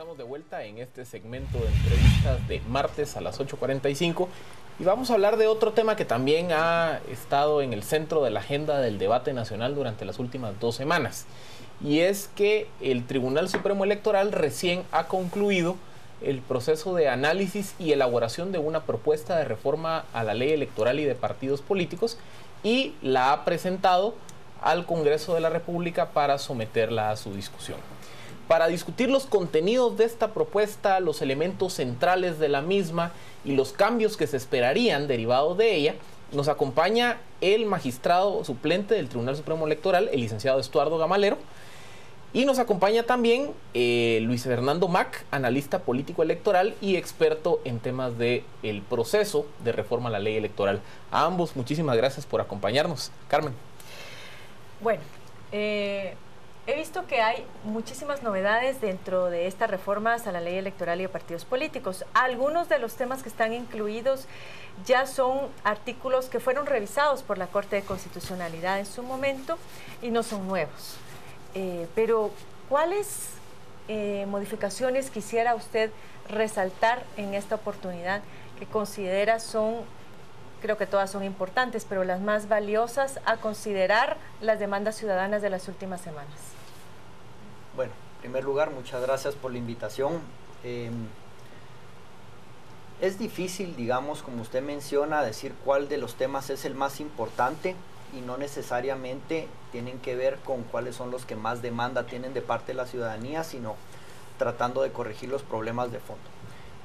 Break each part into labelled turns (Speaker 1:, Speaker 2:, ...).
Speaker 1: estamos de vuelta en este segmento de entrevistas de martes a las 8:45 y vamos a hablar de otro tema que también ha estado en el centro de la agenda del debate nacional durante las últimas 2 semanas. Y es que el Tribunal Supremo Electoral recién ha concluido el proceso de análisis y elaboración de una propuesta de reforma a la ley electoral y de partidos políticos y la ha presentado al Congreso de la República para someterla a su discusión. Para discutir los contenidos de esta propuesta, los elementos centrales de la misma y los cambios que se esperarían derivados de ella, nos acompaña el magistrado suplente del Tribunal Supremo Electoral, el licenciado Estuardo Gamalero, y nos acompaña también Luis Fernando Mac, analista político electoral y experto en temas del proceso de reforma a la ley electoral. A ambos, muchísimas gracias por acompañarnos. Carmen.
Speaker 2: Bueno, he visto que hay muchísimas novedades dentro de estas reformas a la ley electoral y de partidos políticos. Algunos de los temas que están incluidos ya son artículos que fueron revisados por la Corte de Constitucionalidad en su momento y no son nuevos. Pero, ¿cuáles modificaciones quisiera usted resaltar en esta oportunidad que considera son, creo que todas son importantes, pero las más valiosas a considerar las demandas ciudadanas de las últimas semanas?
Speaker 3: Bueno, en primer lugar, muchas gracias por la invitación. Es difícil, digamos, como usted menciona, decir cuál de los temas es el más importante y no necesariamente tienen que ver con cuáles son los que más demanda tienen de parte de la ciudadanía, sino tratando de corregir los problemas de fondo.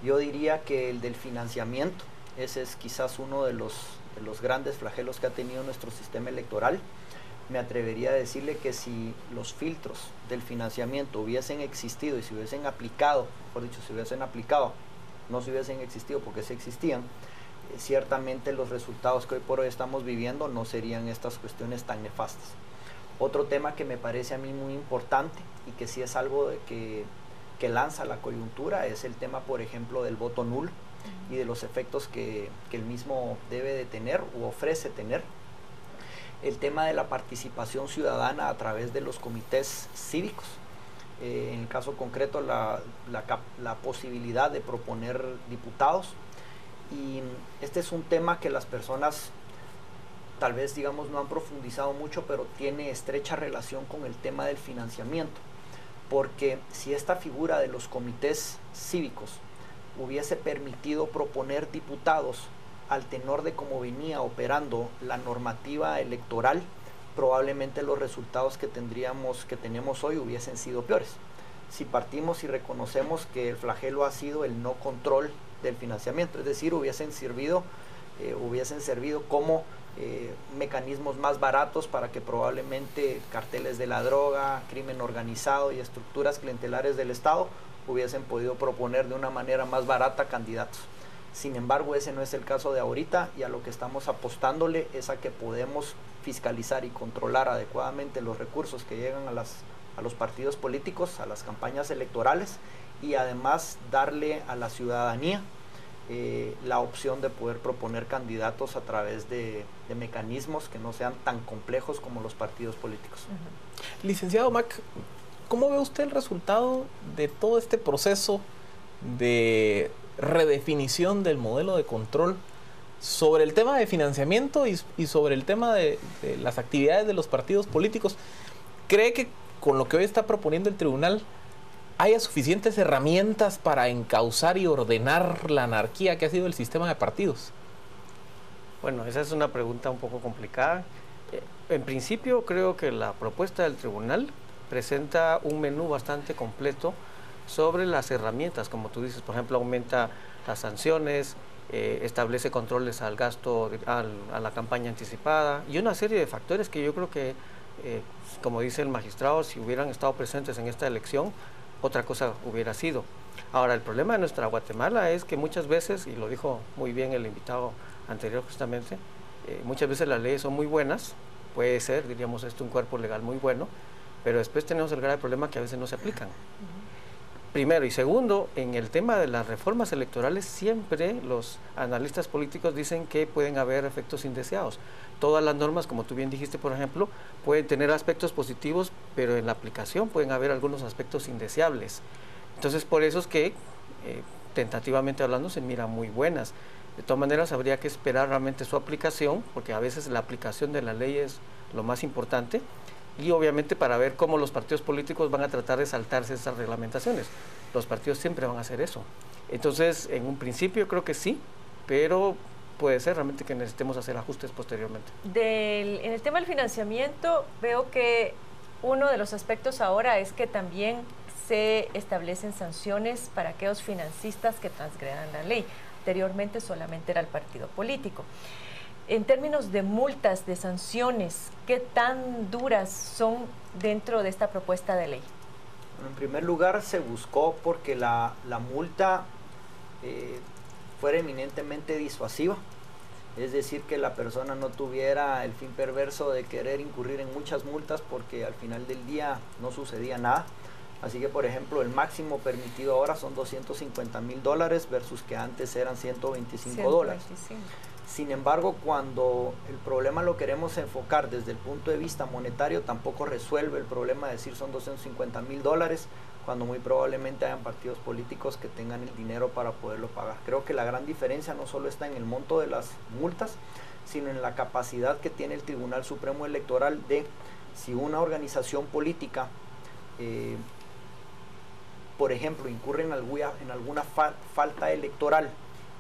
Speaker 3: Yo diría que el del financiamiento, ese es quizás uno de los grandes flagelos que ha tenido nuestro sistema electoral. Me atrevería a decirle que si los filtros del financiamiento hubiesen existido y se hubiesen aplicado, mejor dicho, se hubiesen aplicado, no se hubiesen existido porque se existían, ciertamente los resultados que hoy por hoy estamos viviendo no serían estas cuestiones tan nefastas. Otro tema que me parece a mí muy importante y que sí es algo que lanza la coyuntura es el tema, por ejemplo, del voto nulo y de los efectos que el mismo debe de tener u ofrece tener. El tema de la participación ciudadana a través de los comités cívicos. En el caso concreto, la posibilidad de proponer diputados. Y este es un tema que las personas tal vez, digamos, no han profundizado mucho, pero tiene estrecha relación con el tema del financiamiento. Porque si esta figura de los comités cívicos hubiese permitido proponer diputados al tenor de cómo venía operando la normativa electoral, probablemente los resultados que tenemos hoy hubiesen sido peores. Si partimos y reconocemos que el flagelo ha sido el no control del financiamiento, es decir, hubiesen servido como mecanismos más baratos para que probablemente carteles de la droga, crimen organizado y estructuras clientelares del Estado hubiesen podido proponer de una manera más barata candidatos. Sin embargo, ese no es el caso de ahorita y a lo que estamos apostándole es a que podemos fiscalizar y controlar adecuadamente los recursos que llegan a los partidos políticos, a las campañas electorales y además darle a la ciudadanía la opción de poder proponer candidatos a través de mecanismos que no sean tan complejos como los partidos políticos.
Speaker 1: Licenciado Mac, ¿cómo ve usted el resultado de todo este proceso de redefinición del modelo de control sobre el tema de financiamiento y sobre el tema de las actividades de los partidos políticos? ¿Cree que con lo que hoy está proponiendo el tribunal haya suficientes herramientas para encauzar y ordenar la anarquía que ha sido el sistema de partidos?
Speaker 4: Bueno, esa es una pregunta un poco complicada. En principio creo que la propuesta del tribunal presenta un menú bastante completo sobre las herramientas, como tú dices, por ejemplo, aumenta las sanciones, establece controles al gasto, a la campaña anticipada y una serie de factores que yo creo que, como dice el magistrado, si hubieran estado presentes en esta elección, otra cosa hubiera sido. Ahora, el problema de nuestra Guatemala es que muchas veces, y lo dijo muy bien el invitado anterior justamente, muchas veces las leyes son muy buenas, puede ser, diríamos esto, un cuerpo legal muy bueno, pero después tenemos el grave problema que a veces no se aplican. Primero, y segundo, en el tema de las reformas electorales siempre los analistas políticos dicen que pueden haber efectos indeseados. Todas las normas, como tú bien dijiste, por ejemplo, pueden tener aspectos positivos, pero en la aplicación pueden haber algunos aspectos indeseables. Entonces, por eso es que, tentativamente hablando, se miran muy buenas. De todas maneras, habría que esperar realmente su aplicación, porque a veces la aplicación de la ley es lo más importante, y obviamente para ver cómo los partidos políticos van a tratar de saltarse esas reglamentaciones. Los partidos siempre van a hacer eso. Entonces, en un principio creo que sí, pero puede ser realmente que necesitemos hacer ajustes posteriormente.
Speaker 2: En el tema del financiamiento, veo que uno de los aspectos ahora es que también se establecen sanciones para aquellos financistas que transgredan la ley. Anteriormente solamente era el partido político. En términos de multas, de sanciones, ¿qué tan duras son dentro de esta propuesta de ley?
Speaker 3: En primer lugar, se buscó porque la multa fuera eminentemente disuasiva, es decir, que la persona no tuviera el fin perverso de querer incurrir en muchas multas porque al final del día no sucedía nada. Así que, por ejemplo, el máximo permitido ahora son $250,000 versus que antes eran $125. Sin embargo, cuando el problema lo queremos enfocar desde el punto de vista monetario, tampoco resuelve el problema de decir son $250,000, cuando muy probablemente hayan partidos políticos que tengan el dinero para poderlo pagar. Creo que la gran diferencia no solo está en el monto de las multas, sino en la capacidad que tiene el Tribunal Supremo Electoral de, si una organización política por ejemplo, incurre en alguna falta electoral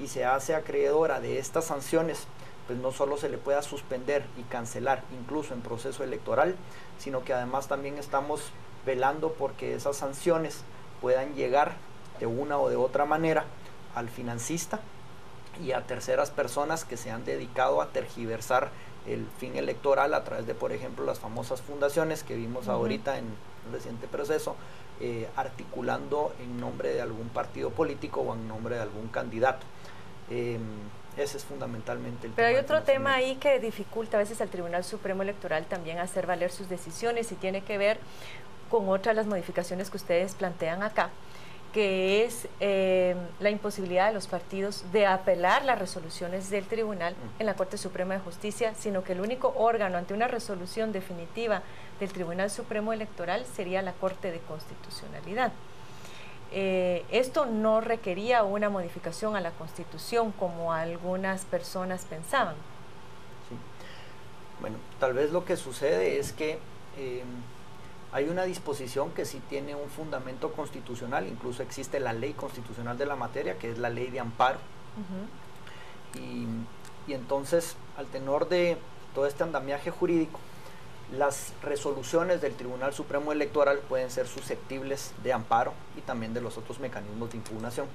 Speaker 3: y se hace acreedora de estas sanciones, pues no solo se le pueda suspender y cancelar incluso en proceso electoral, sino que además también estamos velando porque esas sanciones puedan llegar de una o de otra manera al financista y a terceras personas que se han dedicado a tergiversar el fin electoral a través de, por ejemplo, las famosas fundaciones que vimos ahorita en un reciente proceso, articulando en nombre de algún partido político o en nombre de algún candidato. Ese es fundamentalmente el tema.
Speaker 2: Pero hay otro tema ahí que dificulta a veces al Tribunal Supremo Electoral también hacer valer sus decisiones y tiene que ver con otras de las modificaciones que ustedes plantean acá, que es la imposibilidad de los partidos de apelar las resoluciones del tribunal en la Corte Suprema de Justicia, sino que el único órgano ante una resolución definitiva del Tribunal Supremo Electoral sería la Corte de Constitucionalidad. Esto no requería una modificación a la Constitución como algunas personas pensaban.
Speaker 3: Sí. Bueno, tal vez lo que sucede es que hay una disposición que sí tiene un fundamento constitucional, incluso existe la ley constitucional de la materia, que es la ley de amparo. Y entonces, al tenor de todo este andamiaje jurídico, las resoluciones del Tribunal Supremo Electoral pueden ser susceptibles de amparo y también de los otros mecanismos de impugnación.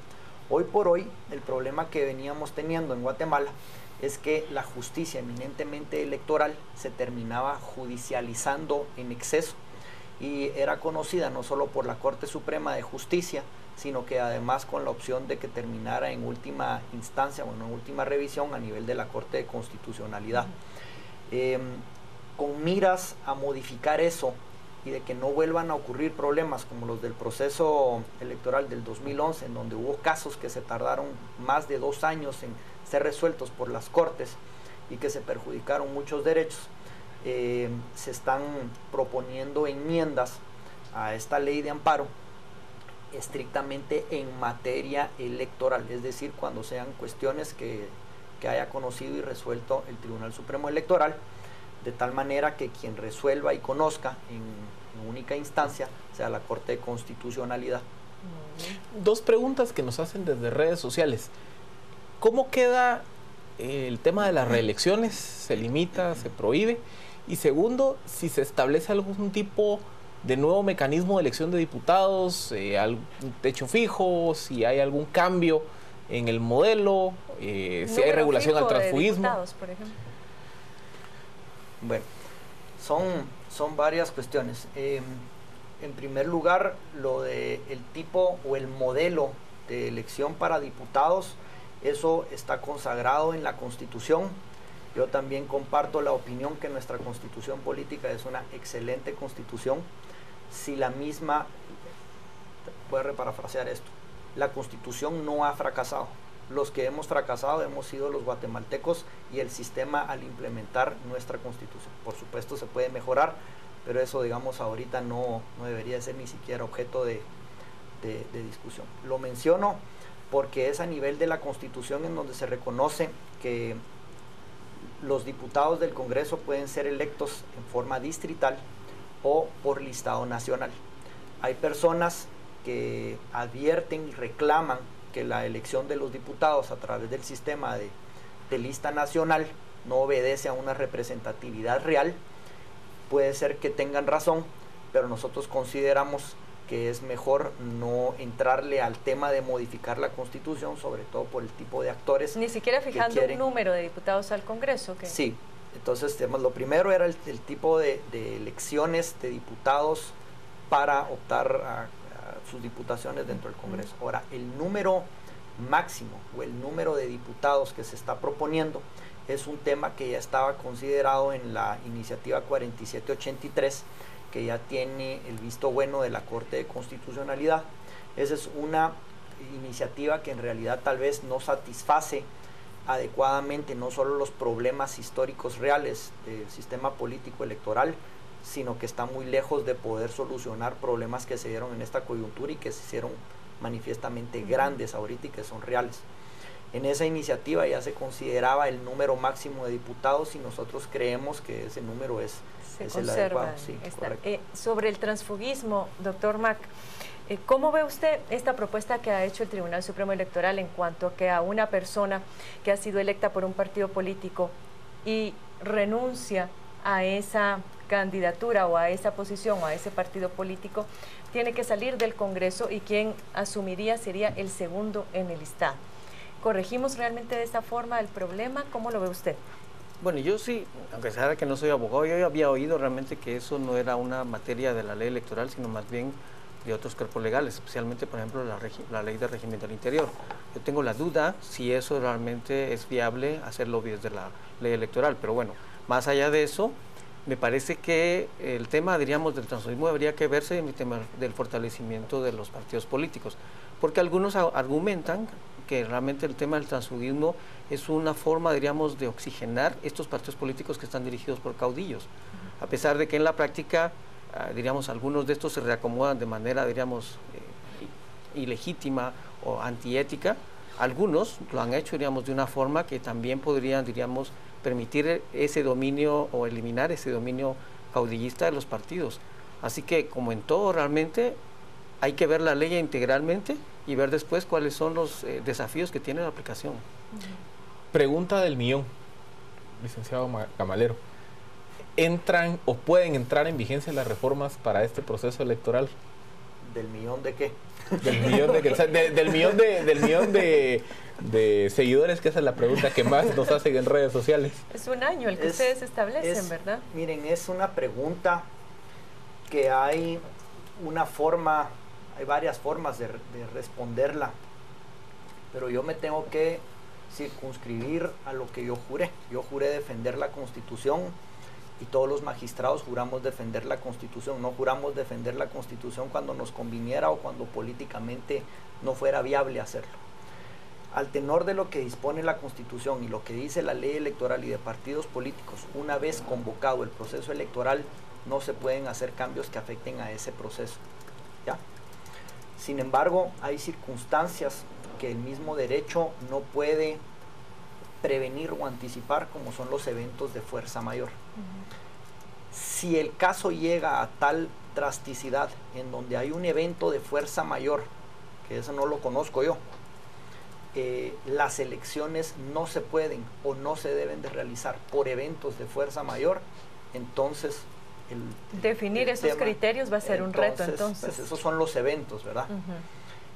Speaker 3: Hoy por hoy, el problema que veníamos teniendo en Guatemala es que la justicia eminentemente electoral se terminaba judicializando en exceso y era conocida no solo por la Corte Suprema de Justicia, sino que además con la opción de que terminara en última instancia, bueno, en última revisión a nivel de la Corte de Constitucionalidad. Con miras a modificar eso y de que no vuelvan a ocurrir problemas como los del proceso electoral del 2011, en donde hubo casos que se tardaron más de 2 años en ser resueltos por las Cortes y que se perjudicaron muchos derechos, se están proponiendo enmiendas a esta ley de amparo estrictamente en materia electoral, es decir, cuando sean cuestiones que haya conocido y resuelto el Tribunal Supremo Electoral, de tal manera que quien resuelva y conozca en única instancia sea la Corte de Constitucionalidad.
Speaker 1: 2 preguntas que nos hacen desde redes sociales. ¿Cómo queda el tema de las reelecciones? ¿Se limita, se prohíbe? Y segundo, si se establece algún tipo de nuevo mecanismo de elección de diputados, algún techo fijo, si hay algún cambio en el modelo, si hay regulación al transfugismo.
Speaker 2: Por ejemplo.
Speaker 3: Bueno, son varias cuestiones. En primer lugar, lo de el tipo o el modelo de elección para diputados, eso está consagrado en la Constitución. Yo también comparto la opinión que nuestra Constitución política es una excelente Constitución. Si la misma, voy a reparafrasear esto, la Constitución no ha fracasado. Los que hemos fracasado hemos sido los guatemaltecos y el sistema al implementar nuestra Constitución. Por supuesto se puede mejorar, pero eso, digamos, ahorita no debería ser ni siquiera objeto de de discusión. Lo menciono porque es a nivel de la Constitución en donde se reconoce que los diputados del Congreso pueden ser electos en forma distrital o por listado nacional. Hay personas que advierten y reclaman que la elección de los diputados a través del sistema de lista nacional no obedece a una representatividad real. Puede ser que tengan razón, pero nosotros consideramos que es mejor no entrarle al tema de modificar la Constitución, sobre todo por el tipo de actores.
Speaker 2: Ni siquiera fijando un número de diputados al Congreso. ¿Qué?
Speaker 3: Sí, entonces lo primero era el tipo de elecciones de diputados para optar a sus diputaciones dentro del Congreso. Ahora, el número máximo o el número de diputados que se está proponiendo es un tema que ya estaba considerado en la iniciativa 4783, que ya tiene el visto bueno de la Corte de Constitucionalidad. Esa es una iniciativa que en realidad tal vez no satisface adecuadamente no solo los problemas históricos reales del sistema político electoral, sino que está muy lejos de poder solucionar problemas que se dieron en esta coyuntura y que se hicieron manifiestamente grandes ahorita y que son reales. En esa iniciativa ya se consideraba el número máximo de diputados y nosotros creemos que ese número es el adecuado. Sí,
Speaker 2: sobre el transfugismo, doctor Mac, ¿cómo ve usted esta propuesta que ha hecho el Tribunal Supremo Electoral en cuanto a que a una persona que ha sido electa por un partido político y renuncia a esa candidatura o a esa posición o a ese partido político, tiene que salir del Congreso y quien asumiría sería el segundo en el listado? ¿Corregimos realmente de esta forma el problema? ¿Cómo lo ve usted?
Speaker 4: Bueno, yo sí, aunque sea que no soy abogado, yo había oído realmente que eso no era una materia de la ley electoral, sino más bien de otros cuerpos legales, especialmente, por ejemplo, la ley de régimen del interior. Yo tengo la duda si eso realmente es viable hacerlo desde la ley electoral, pero bueno, más allá de eso, me parece que el tema, diríamos, del transfugismo debería que verse en el tema del fortalecimiento de los partidos políticos, porque algunos argumentan que realmente el tema del transfugismo es una forma, diríamos, de oxigenar estos partidos políticos que están dirigidos por caudillos, a pesar de que en la práctica, diríamos, algunos de estos se reacomodan de manera, diríamos, ilegítima o antiética. Algunos lo han hecho, diríamos, de una forma que también podrían, diríamos, permitir ese dominio o eliminar ese dominio caudillista de los partidos. Así que, como en todo, realmente hay que ver la ley integralmente y ver después cuáles son los desafíos que tiene la aplicación.
Speaker 1: Pregunta del millón, licenciado Camalero. ¿Entran o pueden entrar en vigencia las reformas para este proceso electoral?
Speaker 3: ¿Del millón de qué?
Speaker 1: Del millón de seguidores, que esa es la pregunta que más nos hacen en redes sociales.
Speaker 2: Es un año el que ustedes establecen, ¿verdad?
Speaker 3: Miren, es una pregunta que hay una forma, hay varias formas de responderla, pero yo me tengo que circunscribir a lo que yo juré. Yo juré defender la Constitución y todos los magistrados juramos defender la Constitución. No juramos defender la Constitución cuando nos conviniera o cuando políticamente no fuera viable hacerlo. Al tenor de lo que dispone la Constitución y lo que dice la ley electoral y de partidos políticos, una vez convocado el proceso electoral, no se pueden hacer cambios que afecten a ese proceso, ¿ya? Sin embargo, hay circunstancias que el mismo derecho no puede prevenir o anticipar, como son los eventos de fuerza mayor. Si el caso llega a tal drasticidad en donde hay un evento de fuerza mayor, que eso no lo conozco yo, las elecciones no se pueden o no se deben de realizar por eventos de fuerza mayor, entonces
Speaker 2: definir esos criterios va a ser un reto. Entonces
Speaker 3: pues esos son los eventos, ¿verdad?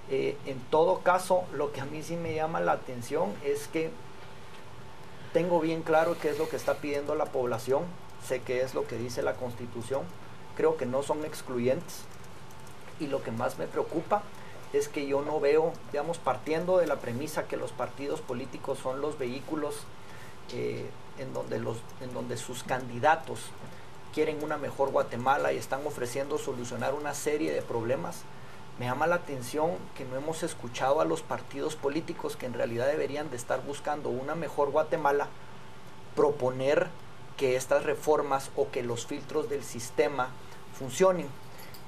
Speaker 3: En todo caso, lo que a mí sí me llama la atención es que tengo bien claro qué es lo que está pidiendo la población, sé qué es lo que dice la Constitución, creo que no son excluyentes, y lo que más me preocupa es que yo no veo, digamos, partiendo de la premisa que los partidos políticos son los vehículos en donde sus candidatos quieren una mejor Guatemala y están ofreciendo solucionar una serie de problemas. Me llama la atención que no hemos escuchado a los partidos políticos que en realidad deberían de estar buscando una mejor Guatemala, proponer que estas reformas o que los filtros del sistema funcionen.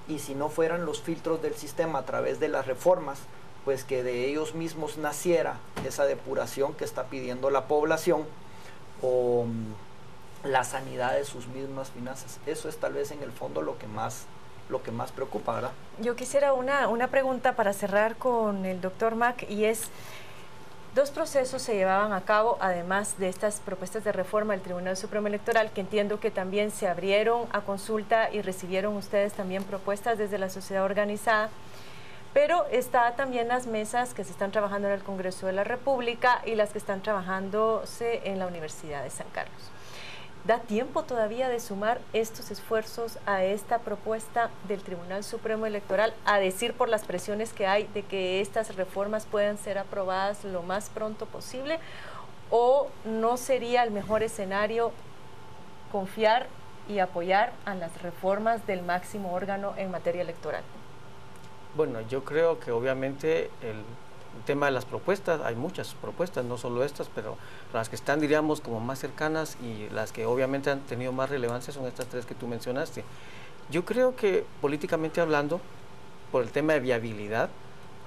Speaker 3: y si no fueran los filtros del sistema a través de las reformas, pues que de ellos mismos naciera esa depuración que está pidiendo la población o la sanidad de sus mismas finanzas. Eso es tal vez en el fondo lo que más preocupa, ¿verdad?
Speaker 2: Yo quisiera una pregunta para cerrar con el doctor Mac, y es, dos procesos se llevaban a cabo, además de estas propuestas de reforma del Tribunal Supremo Electoral, que entiendo que también se abrieron a consulta y recibieron ustedes también propuestas desde la sociedad organizada, pero está también las mesas que se están trabajando en el Congreso de la República y las que están trabajándose en la Universidad de San Carlos. ¿Da tiempo todavía de sumar estos esfuerzos a esta propuesta del Tribunal Supremo Electoral, a decir por las presiones que hay de que estas reformas puedan ser aprobadas lo más pronto posible? ¿O no sería el mejor escenario confiar y apoyar a las reformas del máximo órgano en materia electoral?
Speaker 4: Bueno, yo creo que obviamente el tema de las propuestas, hay muchas propuestas, no solo estas, pero las que están, diríamos, como más cercanas y las que obviamente han tenido más relevancia son estas tres que tú mencionaste. Yo creo que políticamente hablando, por el tema de viabilidad,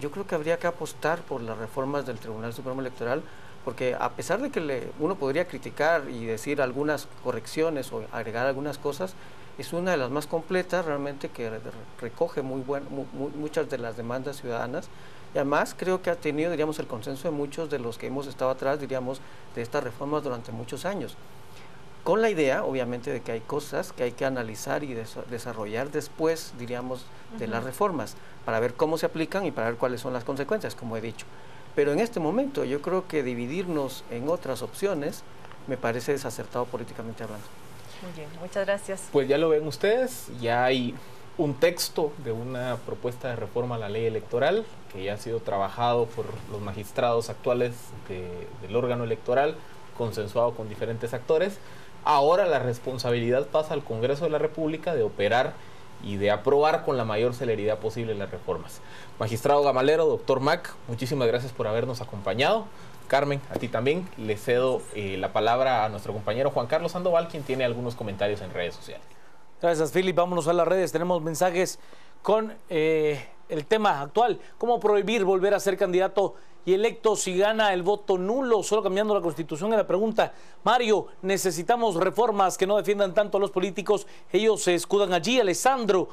Speaker 4: yo creo que habría que apostar por las reformas del Tribunal Supremo Electoral, porque a pesar de que uno podría criticar y decir algunas correcciones o agregar algunas cosas, es una de las más completas realmente, que recoge muchas de las demandas ciudadanas, y además creo que ha tenido, diríamos, el consenso de muchos de los que hemos estado atrás, diríamos, de estas reformas durante muchos años, con la idea obviamente de que hay cosas que hay que analizar y desarrollar después, diríamos, de las reformas, para ver cómo se aplican y para ver cuáles son las consecuencias, como he dicho. Pero en este momento yo creo que dividirnos en otras opciones me parece desacertado políticamente hablando.
Speaker 2: Muy bien, muchas gracias.
Speaker 1: Pues ya lo ven ustedes, ya hay un texto de una propuesta de reforma a la ley electoral que ya ha sido trabajado por los magistrados actuales del órgano electoral, consensuado con diferentes actores. Ahora la responsabilidad pasa al Congreso de la República de operar y de aprobar con la mayor celeridad posible las reformas. Magistrado Gamalero, doctor Mac, muchísimas gracias por habernos acompañado. Carmen, a ti también. Le cedo la palabra a nuestro compañero Juan Carlos Sandoval, quien tiene algunos comentarios en redes sociales.
Speaker 5: Gracias, Philip. Vámonos a las redes. Tenemos mensajes con el tema actual. ¿Cómo prohibir volver a ser candidato y electo si gana el voto nulo? Solo cambiando la Constitución. En la pregunta, Mario, necesitamos reformas que no defiendan tanto a los políticos. Ellos se escudan allí. Alessandro,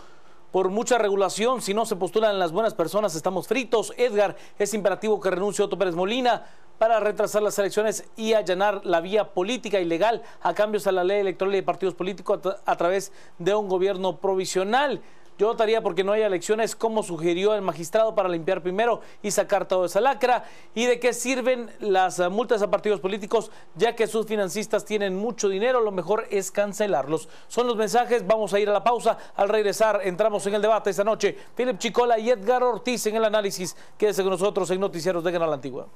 Speaker 5: por mucha regulación, si no se postulan las buenas personas, estamos fritos. Edgar, es imperativo que renuncie Otto Pérez Molina para retrasar las elecciones y allanar la vía política y legal a cambios a la ley electoral y de partidos políticos a través de un gobierno provisional. Yo votaría porque no haya elecciones, como sugirió el magistrado, para limpiar primero y sacar toda esa lacra. ¿Y de qué sirven las multas a partidos políticos? Ya que sus financistas tienen mucho dinero, lo mejor es cancelarlos. Son los mensajes, vamos a ir a la pausa. Al regresar entramos en el debate esta noche. Philip Chicola y Edgar Ortiz en el análisis. Quédese con nosotros en Noticieros de Canal Antigua.